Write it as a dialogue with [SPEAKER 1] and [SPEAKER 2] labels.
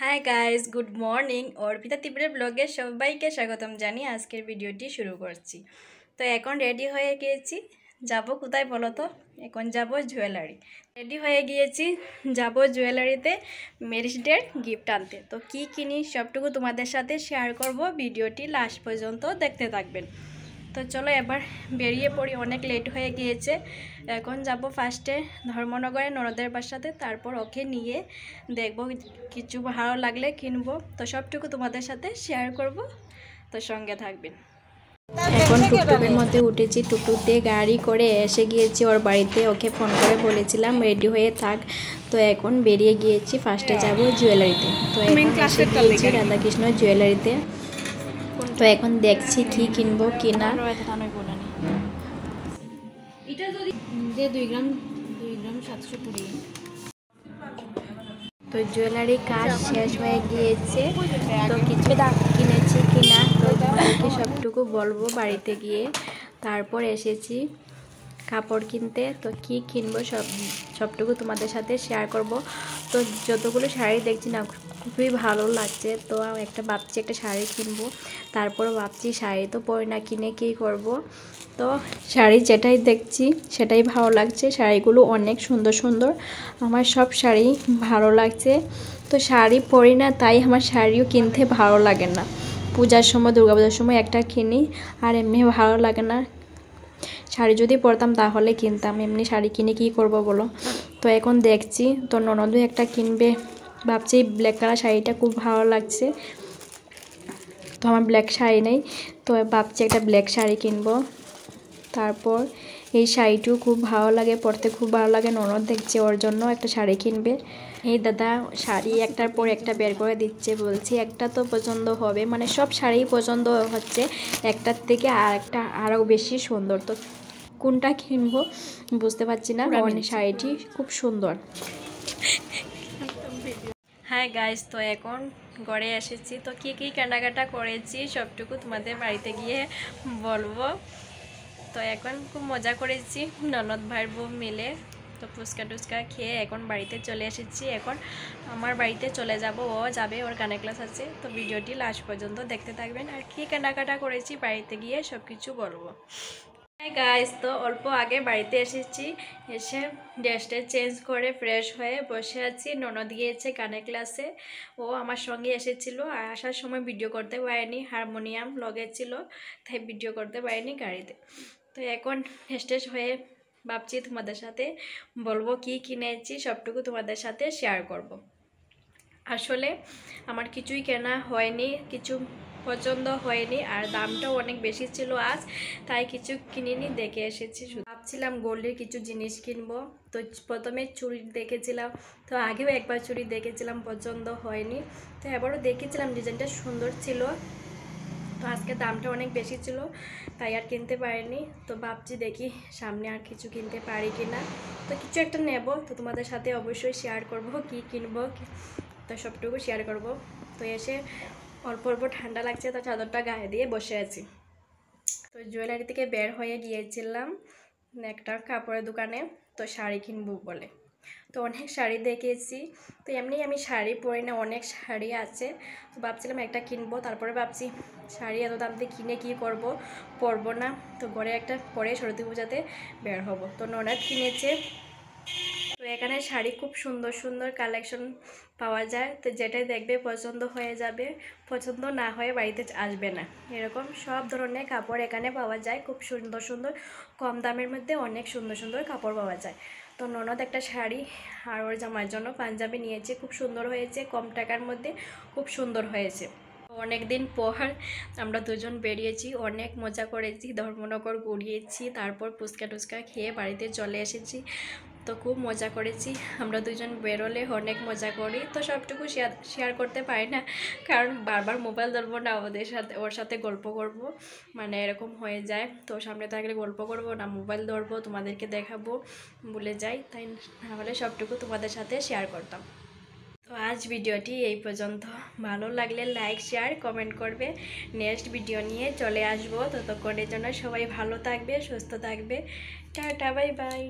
[SPEAKER 1] High guys, good morning. Arpita তিব্রের ব্লগে সবাইকে স্বাগতম জানিয়ে আজকের ভিডিওটি শুরু করছি। তো এখন রেডি হয়ে গিয়েছি, যাব কোথায় বলো তো? এখন যাব জুয়েলারি। রেডি হয়ে গিয়েছি, যাব জুয়েলারিতে ম্যারেজ ডের গিফট আনতে। তো কি কিনি সবটুকু তোমাদের সাথে শেয়ার করব, ভিডিওটি লাস্ট পর্যন্ত দেখতে থাকবেন। তো চলো এবার বেরিয়ে পড়ি, অনেক লেট হয়ে গিয়েছে। এখন যাব ফার্স্টে ধর্মনগরে ননদের বাসাতে, তারপর ওকে নিয়ে দেখব কিছু ভালো লাগলে কিনবো। তো সবটুকু তোমাদের সাথে শেয়ার করব, তো সঙ্গে থাকবেন। এখন টুকটুকের মধ্যে উঠেছি, টুকটুক দিয়ে গাড়ি করে এসে গিয়েছি ওর বাড়িতে। ওকে ফোন করে বলেছিলাম রেডি হয়ে থাক। তো এখন বেরিয়ে গিয়েছি, ফার্স্টে যাব জুয়েলারিতে। তো এখন এসে গিয়েছি রাধাকৃষ্ণ জুয়েলারিতে। তো এখন দেখছি কি কিনবো কিনা। তো জুয়েলারি কাজ শেষ হয়ে গিয়েছে, তো কিছু কিনেছি কিনা তো তোমাদেরকে সবটুকু বলবো বাড়িতে গিয়ে। তারপর এসেছি কাপড় কিনতে, তো কি কিনবো সবটুকু তোমাদের সাথে শেয়ার করব। তো যতগুলো শাড়ি দেখছি না খুবই ভালো লাগছে, তো একটা ভাবছি একটা শাড়ি কিনবো। তারপর ভাবছি শাড়ি তো পরে না কিনে কী করব। তো শাড়ি যেটাই দেখছি সেটাই ভালো লাগছে, শাড়িগুলো অনেক সুন্দর সুন্দর, আমার সব শাড়ি ভালো লাগছে। তো শাড়ি পরি না, তাই আমার শাড়িও কিনতে ভালো লাগে না। পূজার সময় দুর্গাপূজার সময় একটা কিনি, আর এমনি ভালো লাগে না। শাড়ি যদি পরতাম তাহলে কিনতাম, এমনি শাড়ি কিনে কী করব বলো। তো এখন দেখছি, তো ননদও একটা কিনবে ভাবছি। ব্ল্যাক কালার শাড়িটা খুব ভালো লাগছে, তো আমার ব্ল্যাক শাড়ি নেই, তো ভাবছি একটা ব্ল্যাক শাড়ি কিনবো। তারপর এই শাড়িটিও খুব ভালো লাগে, পরতে খুব ভালো লাগে। ননদ দেখছে ওর জন্য একটা শাড়ি কিনবে। এই দাদা শাড়ি একটার পর একটা বের করে দিচ্ছে, বলছি একটা তো পছন্দ হবে, মানে সব শাড়ি পছন্দ হচ্ছে, একটার থেকে আর একটা আরও বেশি সুন্দর। তো কোনটা কিনবো বুঝতে পারছি না, অনেক শাড়িটি খুব সুন্দর। হাই গাইস, তো এখন ঘরে এসেছি, তো কী কী কেনাকাটা করেছি সবটুকু তোমাদের বাড়িতে গিয়ে বলবো। তো এখন খুব মজা করেছি ননদ ভাইয়ের বউ মিলে। তো ফুচকা টুচকা খেয়ে এখন বাড়িতে চলে এসেছি। এখন আমার বাড়িতে চলে যাব, ও যাবে, ওর গানে ক্লাস আছে। তো ভিডিওটি লাস্ট পর্যন্ত দেখতে থাকবেন, আর কী কেনাকাটা করেছি বাড়িতে গিয়ে সব কিছু বলবো। হ্যাঁ গাইস, তো অল্প আগে বাড়িতে এসেছি, এসে ড্রেসটা চেঞ্জ করে ফ্রেশ হয়ে বসে আছি। ননদ গিয়েছে গানের ক্লাসে, ও আমার সঙ্গে এসেছিলো। আর আসার সময় ভিডিও করতে পারেনি, হারমোনিয়াম লগেছিল, তাই ভিডিও করতে পারিনি গাড়িতে। তো এখন ফ্রেশ হয়ে ভাবছি তোমাদের সাথে বলবো কি কিনেছি, সবটুকু তোমাদের সাথে শেয়ার করব। আসলে আমার কিছুই কেনা হয়নি, কিছু পছন্দ হয়নি, আর দামটাও অনেক বেশি ছিল আজ, তাই কিছু কিনিনি, দেখে এসেছি। ভাবছিলাম গোল্ডের কিছু জিনিস কিনবো। তো প্রথমে চুড়ি দেখেছিলাম, তো আগেও একবার চুড়ি দেখেছিলাম, পছন্দ হয়নি। তো এবারও দেখেছিলাম, ডিজাইনটা সুন্দর ছিল, তো আজকে দামটা অনেক বেশি ছিল, তাই আর কিনতে পারিনি। তো ভাবছি দেখি সামনে আর কিছু কিনতে পারি কিনা, তো কিছু একটা নেব। তো তোমাদের সাথে অবশ্যই শেয়ার করব কি কিনবো, তো সবটুকু শেয়ার করব। তো এসে অল্প অল্প ঠান্ডা লাগছে, তো চাদরটা গায়ে দিয়ে বসে আছি। তো জুয়েলারি থেকে বের হয়ে গিয়েছিলাম একটা কাপড়ের দোকানে, তো শাড়ি কিনবো বলে। তো অনেক শাড়ি দেখেছি, তো এমনি আমি শাড়ি পরি না, অনেক শাড়ি আছে, তো ভাবছিলাম একটা কিনবো। তারপরে ভাবছি শাড়ি এত দাম দিয়ে কিনে কী করব, পরবো না। তো ঘরে একটা পরে সরস্বতী পূজাতে বের হব। তো ননদ কিনেছে। তো এখানে শাড়ি খুব সুন্দর সুন্দর কালেকশন পাওয়া যায়, তো যেটাই দেখবে পছন্দ হয়ে যাবে, পছন্দ না হয়ে বাড়িতে আসবে না। এরকম সব ধরনের কাপড় এখানে পাওয়া যায়, খুব সুন্দর সুন্দর, কম দামের মধ্যে অনেক সুন্দর সুন্দর কাপড় পাওয়া যায়। তো ননদ একটা শাড়ি আর ওর জামার জন্য পাঞ্জাবি নিয়েছে, খুব সুন্দর হয়েছে, কম টাকার মধ্যে খুব সুন্দর হয়েছে। অনেক দিন পর আমরা দুজন বেরিয়েছি, অনেক মজা করেছি, ধর্মনগর ঘুরিয়েছি, তারপর ফুচকা টুচকা খেয়ে বাড়িতে চলে এসেছি। তো খুব মজা করেছি, আমরা দুজন বেরোলে অনেক মজা করি। তো সবটুকু শেয়ার করতে পারি না, কারণ বারবার মোবাইল ধরবো না, ওর সাথে গল্প করব, মানে এরকম হয়ে যায়। তো সামনে থাকলে গল্প করব না, মোবাইল ধরবো, তোমাদেরকে দেখাবো, ভুলে যাই, তাই নাহলে সবটুকু তোমাদের সাথে শেয়ার করতাম। তো আজ ভিডিওটি এই পর্যন্ত, ভালো লাগলে লাইক শেয়ার কমেন্ট করবে। নেক্সট ভিডিও নিয়ে চলে আসবো, ততক্ষণের জন্য সবাই ভালো থাকবে, সুস্থ থাকবে। Tata, bye bye.